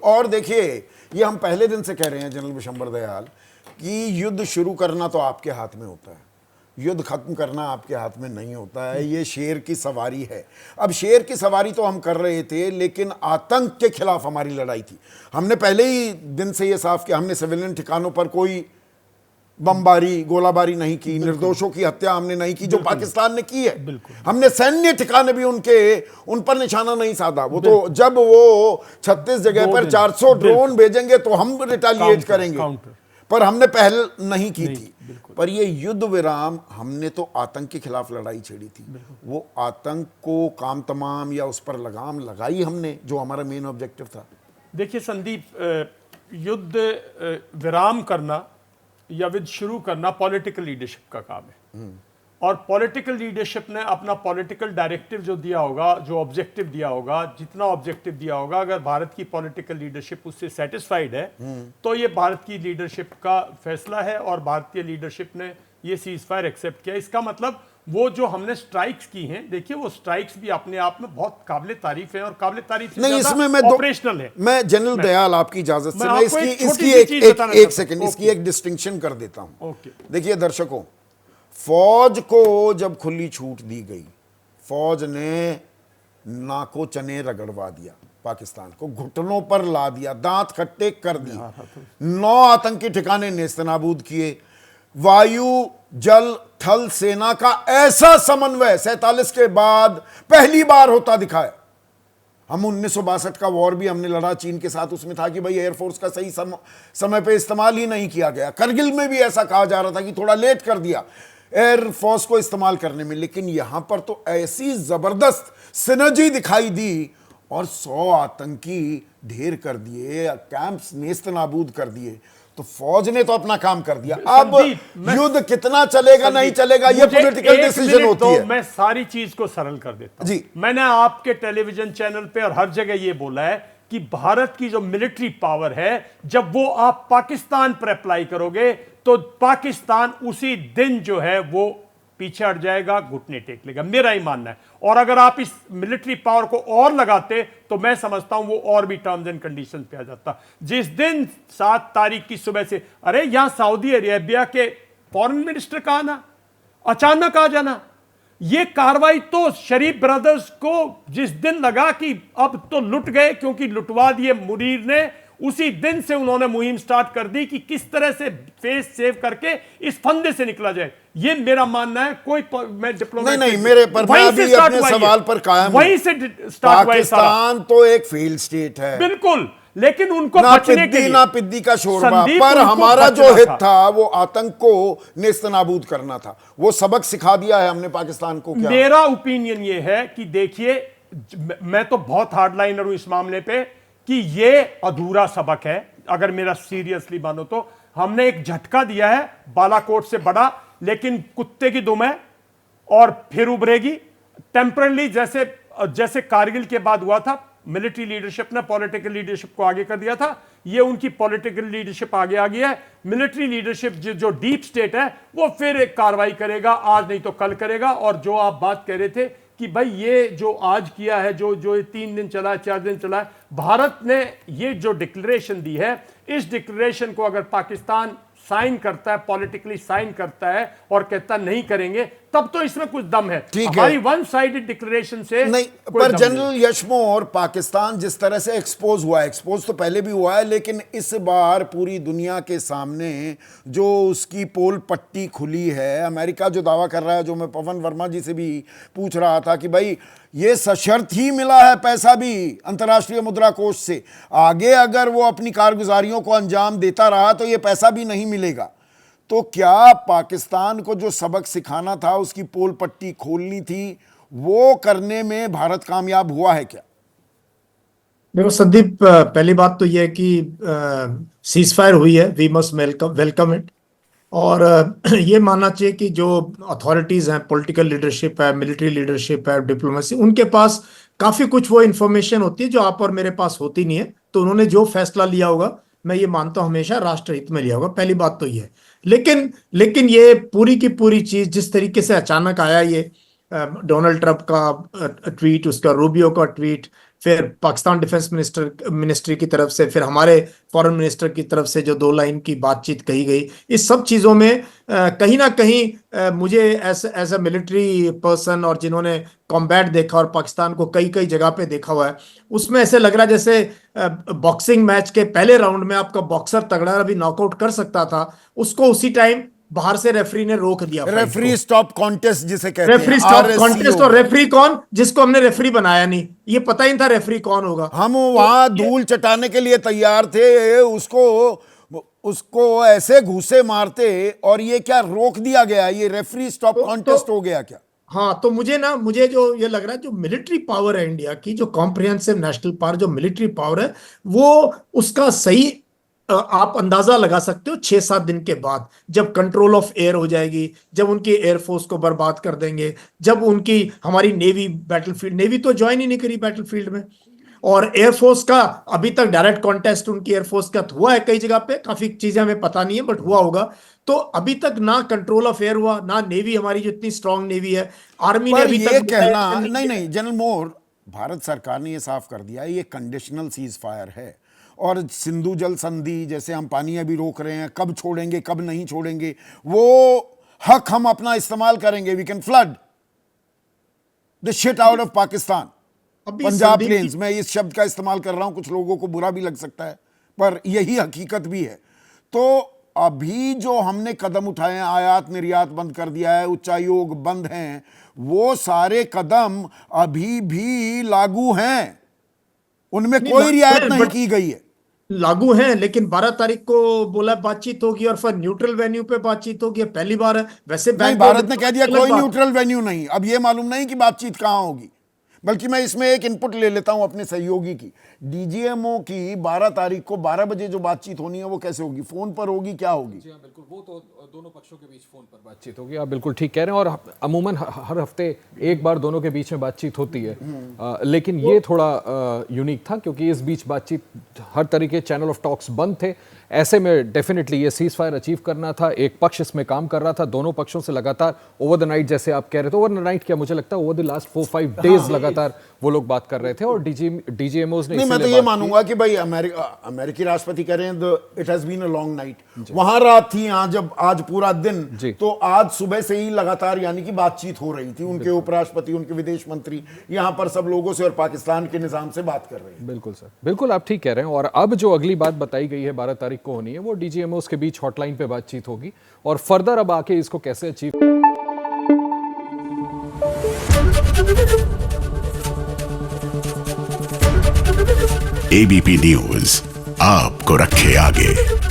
और देखिए, ये हम पहले दिन से कह रहे हैं जनरल विशंबर दयाल कि युद्ध शुरू करना तो आपके हाथ में होता है, युद्ध खत्म करना आपके हाथ में नहीं होता है। ये शेर की सवारी है। अब शेर की सवारी तो हम कर रहे थे, लेकिन आतंक के खिलाफ हमारी लड़ाई थी। हमने पहले ही दिन से ये साफ किया, हमने सिविलियन ठिकानों पर कोई बमबारी गोलाबारी नहीं की, निर्दोषों की हत्या हमने नहीं की जो पाकिस्तान ने की है। हमने सैन्य ठिकाने भी उन पर निशाना नहीं साधा। वो तो जब वो 36 जगह पर 400 ड्रोन भेजेंगे तो हम रिटेलिएट करेंगे, पर हमने पहल नहीं की थी। पर ये युद्ध विराम, हमने तो आतंक के खिलाफ लड़ाई छेड़ी थी। वो आतंक को काम तमाम या उस पर लगाम लगाई हमने, जो हमारा मेन ऑब्जेक्टिव था। देखिए संदीप, युद्ध विराम करना या युद्ध शुरू करना पॉलिटिकल लीडरशिप का काम है, और पॉलिटिकल लीडरशिप ने अपना पॉलिटिकल डायरेक्टिव जो दिया होगा, जो ऑब्जेक्टिव दिया होगा, जितना ऑब्जेक्टिव दिया होगा, अगर भारत की पॉलिटिकल लीडरशिप उससे सेटिस्फाइड है तो ये भारत की लीडरशिप का फैसला है, और भारतीय लीडरशिप ने ये सीज़फायर एक्सेप्ट किया। इसका मतलब वो जो हमने स्ट्राइक्स की हैं, देखिए वो स्ट्राइक्स भी अपने आप में बहुत काबिल तारीफ है, और काबिल तारीफ नहीं, इसमें मैं ऑपरेशनल है। मैं जनरल दयाल आपकी इजाजत से मैं इसकी एक सेकंड इसकी एक डिस्टिंक्शन कर देता हूं। देखिए दर्शकों, फौज को जब खुली छूट दी गई, फौज ने नाको चने रगड़वा दिया, पाकिस्तान को घुटनों पर ला दिया, दांत खट्टे कर दिए, 9 आतंकी ठिकाने नेस्तनाबूद किए, वायु जल थल सेना का ऐसा समन्वय 47 के बाद पहली बार होता दिखाया। हम 1962 का वॉर भी हमने लड़ा चीन के साथ, उसमें था कि भाई एयरफोर्स का सही समय पे इस्तेमाल ही नहीं किया गया। करगिल में भी ऐसा कहा जा रहा था कि थोड़ा लेट कर दिया एयरफोर्स को इस्तेमाल करने में, लेकिन यहां पर तो ऐसी जबरदस्त सिनर्जी दिखाई दी और 100 आतंकी ढेर कर दिए, कैंप्स नेस्तनाबूद कर दिए। तो फौज ने तो अपना काम कर दिया। अब युद्ध कितना चलेगा नहीं चलेगा ये पॉलिटिकल डिसीजन होती है। मैं सारी चीज को सरल कर देता हूं जी। मैंने आपके टेलीविजन चैनल पे और हर जगह ये बोला है कि भारत की जो मिलिट्री पावर है, जब वो आप पाकिस्तान पर अप्लाई करोगे तो पाकिस्तान उसी दिन जो है वो पीछे हट जाएगा, घुटने टेक लेगा, मेरा ही मानना है। और अगर आप इस मिलिट्री पावर को और लगाते तो मैं समझता हूं वो और भी टर्म्स एंड कंडीशन पे आ जाता। जिस दिन 7 तारीख की सुबह से, अरे यहां सऊदी अरेबिया के फॉरेन मिनिस्टर का आना, अचानक आ जाना, ये कार्रवाई तो शरीफ ब्रदर्स को जिस दिन लगा कि अब तो लुट गए, क्योंकि लुटवा दिए मुनीर ने, उसी दिन से उन्होंने मुहिम स्टार्ट कर दी कि किस तरह से फेस सेव करके इस फंदे से निकला जाए। ये मेरा मानना है। कोई मैं डिप्लोमेट नहीं, मेरे पर मैं अभी अपने सवाल पर कायम हूं। वहीं से स्टार्ट हुआ। पाकिस्तान तो एक फेल स्टेट है, बिल्कुल, लेकिन उनको बचने के लिए ना पिद्दी का शोरबा, पर हमारा जो हित था वो आतंक को नेस्तनाबूद करना था। वो सबक सिखा दिया है हमने पाकिस्तान को। क्या मेरा ओपिनियन ये है कि देखिए, मैं तो बहुत हार्डलाइनर हूं इस मामले पे कि ये अधूरा सबक है। अगर मेरा सीरियसली मानो तो हमने एक झटका दिया है बालाकोट से बड़ा, लेकिन कुत्ते की दुम है और फिर उभरेगी टेम्परली, जैसे कारगिल के बाद हुआ था। मिलिट्री लीडरशिप ने पॉलिटिकल लीडरशिप को आगे कर दिया था, ये उनकी पॉलिटिकल लीडरशिप आगे आ गई है। मिलिट्री लीडरशिप जो डीप स्टेट है वो फिर एक कार्रवाई करेगा, आज नहीं तो कल करेगा। और जो आप बात कह रहे थे कि भाई ये जो आज किया है, जो 3 दिन चला है, 4 दिन चला है, भारत ने ये जो डिक्लेरेशन दी है, इस डिक्लेरेशन को अगर पाकिस्तान साइन करता है, पॉलिटिकली साइन करता है और कहता नहीं करेंगे, तब तो इसमें कुछ दम है। हमारी वन साइडेड डिक्लेरेशन से नहीं। पर जनरल यशमोर, पाकिस्तान जिस तरह से एक्सपोज हुआ है, एक्सपोज तो पहले भी हुआ है, लेकिन इस बार पूरी दुनिया के सामने जो उसकी पोल पट्टी खुली है, अमेरिका जो दावा कर रहा है, जो मैं पवन वर्मा जी से भी पूछ रहा था कि भाई ये सशर्त ही मिला है पैसा भी अंतर्राष्ट्रीय मुद्रा कोष से, आगे अगर वो अपनी कारगुजारियों को अंजाम देता रहा तो ये पैसा भी नहीं मिलेगा। तो क्या पाकिस्तान को जो सबक सिखाना था, उसकी पोल पट्टी खोलनी थी, वो करने में भारत कामयाब हुआ है क्या? देखो संदीप, पहली बात तो यह है कि सीजफायर हुई है, वी मस्ट वेलकम इट। और ये मानना चाहिए कि जो अथॉरिटीज हैं, पॉलिटिकल लीडरशिप है, मिलिट्री लीडरशिप है, डिप्लोमेसी, उनके पास काफी कुछ वो इंफॉर्मेशन होती है जो आप और मेरे पास होती नहीं है। तो उन्होंने जो फैसला लिया होगा, मैं ये मानता हूं हमेशा राष्ट्रहित में लिया होगा, पहली बात तो ये है। लेकिन ये पूरी की पूरी चीज जिस तरीके से अचानक आया, ये डोनाल्ड ट्रंप का ट्वीट, उसका रूबियो का ट्वीट, फिर पाकिस्तान डिफेंस मिनिस्ट्री की तरफ से, फिर हमारे फॉरेन मिनिस्टर की तरफ से जो 2 लाइन की बातचीत कही गई, इस सब चीज़ों में कहीं ना कहीं मुझे एज अ मिलिट्री पर्सन और जिन्होंने कॉम्बैट देखा और पाकिस्तान को कई कई जगह पे देखा हुआ है, उसमें ऐसे लग रहा है जैसे बॉक्सिंग मैच के पहले राउंड में आपका बॉक्सर तगड़ा अभी नॉकआउट कर सकता था, उसको उसी टाइम बाहर से रेफरी ने रोक दिया। रेफरी स्टॉप कॉन्टेस्ट जिसे कहते हैं, रेफरी स्टॉप कॉन्टेस्ट। और रेफरी कौन? जिसको हमने रेफरी बनाया नहीं, ये पता ही नहीं था रेफरी कौन होगा। हम वहां धूल चटाने के लिए तैयार थे, उसको ऐसे घूसे मारते और ये क्या रोक दिया गया? ये रेफरी स्टॉप कॉन्टेस्ट हो गया क्या? हाँ, तो मुझे जो ये लग रहा है, जो मिलिट्री पावर है इंडिया की, जो कॉम्प्रिहेंसिव नेशनल पावर, जो मिलिट्री पावर है, वो उसका सही आप अंदाजा लगा सकते हो 6-7 दिन के बाद, जब कंट्रोल ऑफ एयर हो जाएगी, जब उनकी एयरफोर्स को बर्बाद कर देंगे, जब उनकी हमारी नेवी बैटलफील्ड, नेवी तो ज्वाइन ही नहीं करी बैटलफील्ड में, और एयरफोर्स का अभी तक डायरेक्ट कॉन्टेस्ट उनकी एयरफोर्स का हुआ है कई जगह पे, काफी चीजें हमें पता नहीं है बट हुआ होगा। तो अभी तक ना कंट्रोल ऑफ एयर हुआ, ना नेवी हमारी जो इतनी स्ट्रांग नेवी है, आर्मी ने अभी ये तक कहना नहीं, जनरल मोर, भारत सरकार ने ये साफ कर दिया ये कंडीशनल सीज फायर है, और सिंधु जल संधि जैसे हम पानी अभी रोक रहे हैं, कब छोड़ेंगे कब नहीं छोड़ेंगे, वो हक हम अपना इस्तेमाल करेंगे। We can flood the shit out of Pakistan, Punjab plains. मैं इस शब्द का इस्तेमाल कर रहा हूं, कुछ लोगों को बुरा भी लग सकता है, पर यही हकीकत भी है। तो अभी जो हमने कदम उठाए हैं, आयात निर्यात बंद कर दिया है, उच्चायोग बंद हैं, वो सारे कदम अभी भी लागू हैं, उनमें कोई रियायत नहीं की गई है। लागू हैं, लेकिन 12 तारीख को बोला बातचीत होगी और फिर न्यूट्रल वेन्यू पे बातचीत होगी। पहली बार है वैसे, नहीं, भारत ने कह दिया कोई न्यूट्रल वेन्यू नहीं। अब ये मालूम नहीं कि बातचीत कहां होगी, बल्कि मैं इसमें एक इनपुट ले लेता हूं अपने सहयोगी की। डीजीएमओ की 12 तारीख को 12 बजे जो बातचीत होनी है वो कैसे होगी? फोन पर होगी, क्या होगी? जी हाँ, बिल्कुल, वो तो दोनों पक्षों के बीच फोन पर बातचीत होगी। आप बिल्कुल ठीक कह रहे हैं, और अमूमन हर हफ्ते एक बार दोनों के बीच में बातचीत होती है। लेकिन ये थोड़ा यूनिक था, क्योंकि इस बीच बातचीत, हर तरीके चैनल ऑफ टॉक्स बंद थे। ऐसे में डेफिनेटली ये सीज फायर अचीव करना था। एक पक्ष इसमें काम कर रहा था, दोनों पक्षों से लगातार ओवर द नाइट, जैसे आप कह रहे थे, ओवर द नाइट क्या, मुझे लगता है ओवर द लास्ट 4-5 डेज लगातार वो लोग बात कर रहे थे। और डीजीएमओज ने, नहीं, मैं तो ये मानूंगा कि भाई अमेरिकी राष्ट्रपति कह रहे हैं it has been a long night. वहां रात थी, यहाँ जब आज पूरा दिन, तो आज सुबह से ही लगातार यानी कि बातचीत हो रही थी। उनके उपराष्ट्रपति, उनके विदेश मंत्री यहाँ पर सब लोगों से और पाकिस्तान के निजाम से बात कर रहे हैं। बिल्कुल सर, बिल्कुल आप ठीक कह रहे हैं। और अब जो अगली बात बताई गई है 12 तारीख को होनी है, वो डीजीएमओस के बीच हॉटलाइन पे बातचीत होगी, और फर्दर अब आके इसको कैसे अचीव। एबीपी न्यूज आपको रखे आगे।